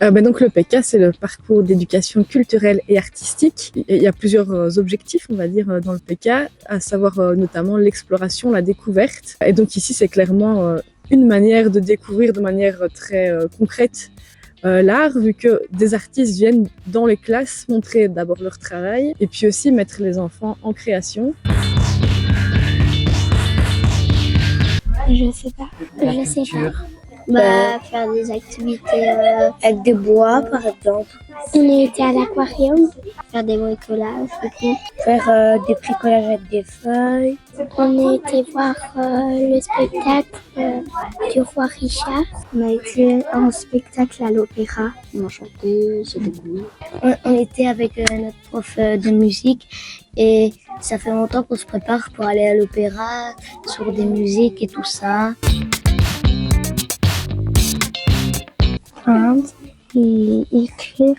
Donc le PK, c'est le parcours d'éducation culturelle et artistique. Il y a plusieurs objectifs, on va dire, dans le PK, à savoir notamment l'exploration, la découverte. Et donc ici, c'est clairement une manière de découvrir de manière très concrète l'art, vu que des artistes viennent dans les classes montrer d'abord leur travail et puis aussi mettre les enfants en création. Je sais pas. Je sais pas. Faire des activités avec des bois, par exemple. On était à l'aquarium. Faire des bricolages et tout. Faire des bricolages avec des feuilles. On a été voir le spectacle du roi Richard. On a été en spectacle à l'opéra. On a chanté, c'était cool. On était avec notre prof de musique et ça fait longtemps qu'on se prépare pour aller à l'opéra, sur des musiques et tout ça. Peindre et écrire.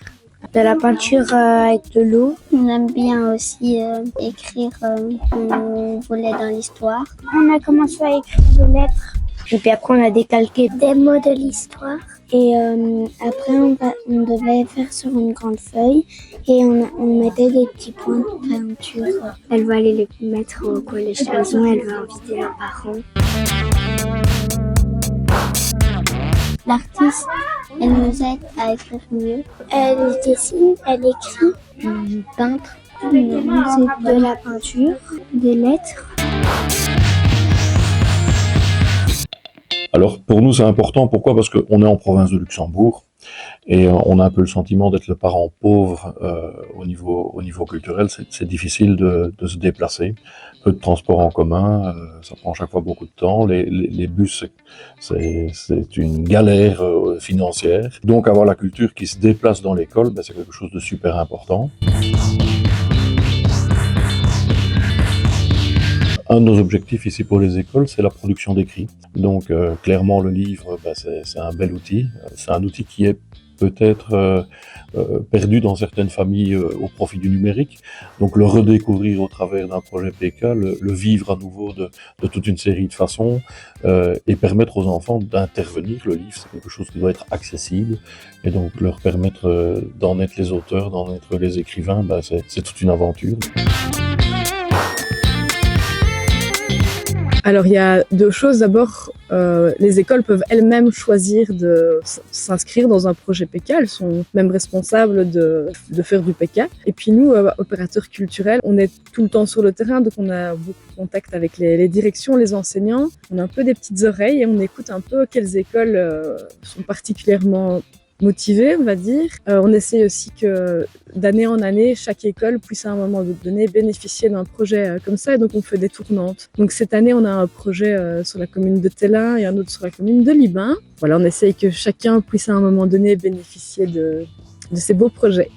De la peinture avec de l'eau. On aime bien aussi écrire. On voulait dans l'histoire. On a commencé à écrire des lettres. Et puis après, on a décalqué des mots de l'histoire. Et après, on devait faire sur une grande feuille et on mettait des petits points de peinture. Elle va aller les mettre au collège Talzon, elle va inviter leurs parents. L'artiste, elle nous aide à écrire mieux. Elle dessine, elle écrit. Peintre, c'est de la peinture, des lettres. Alors pour nous c'est important, pourquoi? Parce qu'on est en province de Luxembourg et on a un peu le sentiment d'être le parent pauvre au niveau culturel. C'est difficile de se déplacer, peu de transport en commun, ça prend chaque fois beaucoup de temps, les bus c'est une galère financière. Donc avoir la culture qui se déplace dans l'école, c'est quelque chose de super important. Un de nos objectifs ici pour les écoles, c'est la production d'écrits. Donc clairement le livre, c'est un bel outil. C'est un outil qui est peut-être perdu dans certaines familles au profit du numérique. Donc le redécouvrir au travers d'un projet PK, le vivre à nouveau de toute une série de façons et permettre aux enfants d'intervenir. Le livre, c'est quelque chose qui doit être accessible et donc leur permettre d'en être les auteurs, d'en être les écrivains, c'est toute une aventure. Alors il y a deux choses. D'abord, les écoles peuvent elles-mêmes choisir de s'inscrire dans un projet PK. Elles sont même responsables de faire du PK. Et puis nous, opérateurs culturels, on est tout le temps sur le terrain, donc on a beaucoup de contact avec les directions, les enseignants. On a un peu des petites oreilles et on écoute un peu quelles écoles sont particulièrement motivés, on va dire. On essaie aussi que d'année en année, chaque école puisse à un moment donné bénéficier d'un projet comme ça, et donc on fait des tournantes. Donc cette année, on a un projet sur la commune de Tellin et un autre sur la commune de Libin. Voilà, on essaye que chacun puisse à un moment donné bénéficier de ces beaux projets.